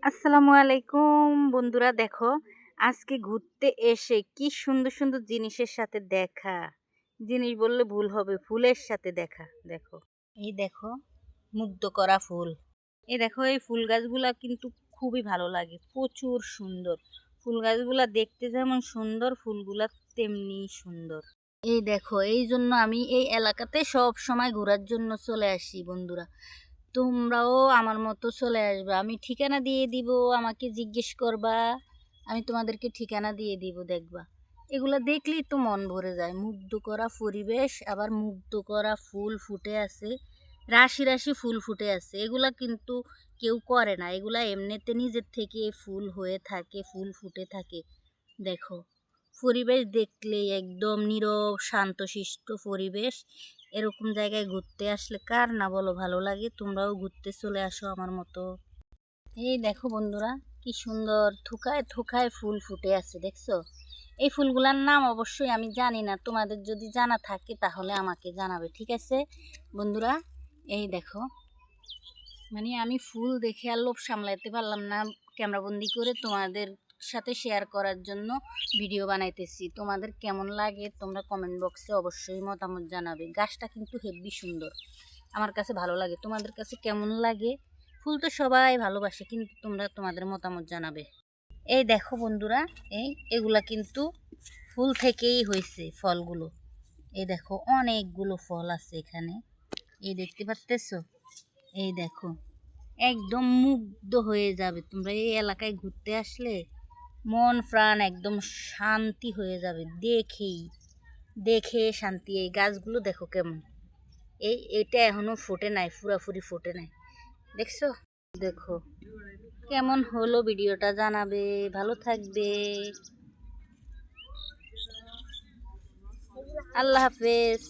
আসসালামু আলাইকুম বন্ধুরা, দেখো আজকে ঘুরতে এসে কি সুন্দর সুন্দর জিনিসের সাথে দেখা। জিনিস বললে ভুল হবে, ফুলের সাথে দেখা। দেখো, এই দেখো মুগ্ধ করা ফুল। এই দেখো, এই ফুল গাছগুলা কিন্তু খুবই ভালো লাগে, প্রচুর সুন্দর। ফুল গাছগুলা দেখতে যেমন সুন্দর, ফুলগুলা তেমনি সুন্দর। এই দেখো, এই জন্য আমি এই এলাকাতে সব সময় ঘোরার জন্য চলে আসি বন্ধুরা। তোমরাও আমার মতো চলে আসবে, আমি ঠিকানা দিয়ে দিব, আমাকে জিজ্ঞেস করবা, আমি তোমাদেরকে ঠিকানা দিয়ে দিব। দেখবা, এগুলা দেখলেই তো মন ভরে যায়। মুগ্ধ করা পরিবেশ, আবার মুগ্ধ করা ফুল ফুটে আছে, রাশি রাশি ফুল ফুটে আছে। এগুলা কিন্তু কেউ করে না, এগুলা এমনিতে নিজের থেকে ফুল হয়ে থাকে, ফুল ফুটে থাকে। দেখো, পরিবেশ দেখলেই একদম নীরব শান্তশিষ্ট পরিবেশ। এরকম জায়গায় ঘুরতে আসলে কার না বলো ভালো লাগে। তোমরাও ঘুরতে চলে আসো আমার মতো। এই দেখো বন্ধুরা, কি সুন্দর থোকায় থোকায় ফুল ফুটে আছে, দেখছো? এই ফুলগুলার নাম অবশ্যই আমি জানি না, তোমাদের যদি জানা থাকে তাহলে আমাকে জানাবে, ঠিক আছে বন্ধুরা? এই দেখো, মানে আমি ফুল দেখে আর লোভ সামলাতে পারলাম না, ক্যামেরাবন্দি করে তোমাদের সাথে শেয়ার করার জন্য ভিডিও বানাইতেছি। তোমাদের কেমন লাগে তোমরা কমেন্ট বক্সে অবশ্যই মতামত জানাবে। গাছটা কিন্তু হেব্বি সুন্দর, আমার কাছে ভালো লাগে। তোমাদের কাছে কেমন লাগে? ফুল তো সবাই ভালোবাসে, কিন্তু তোমরা তোমাদের মতামত জানাবে। এই দেখো বন্ধুরা, এগুলা কিন্তু ফুল থেকেই হয়েছে ফলগুলো। এই দেখো, অনেকগুলো ফল আছে এখানে, এই দেখতে পাচ্তেছো? এই দেখো, একদম মুগ্ধ হয়ে যাবে তোমরা এই এলাকায় ঘুরতে আসলে। মন প্রাণ একদম শান্তি হয়ে যাবে দেখেই, দেখে শান্তি। এই গাছগুলো দেখো কেমন, এটা এখনো ফোটে নাই, পুরাপুরি ফোটে নাই, দেখছো? দেখো কেমন হলো ভিডিওটা, জানাবে। ভালো থাকবে, আল্লাহ হাফেজ।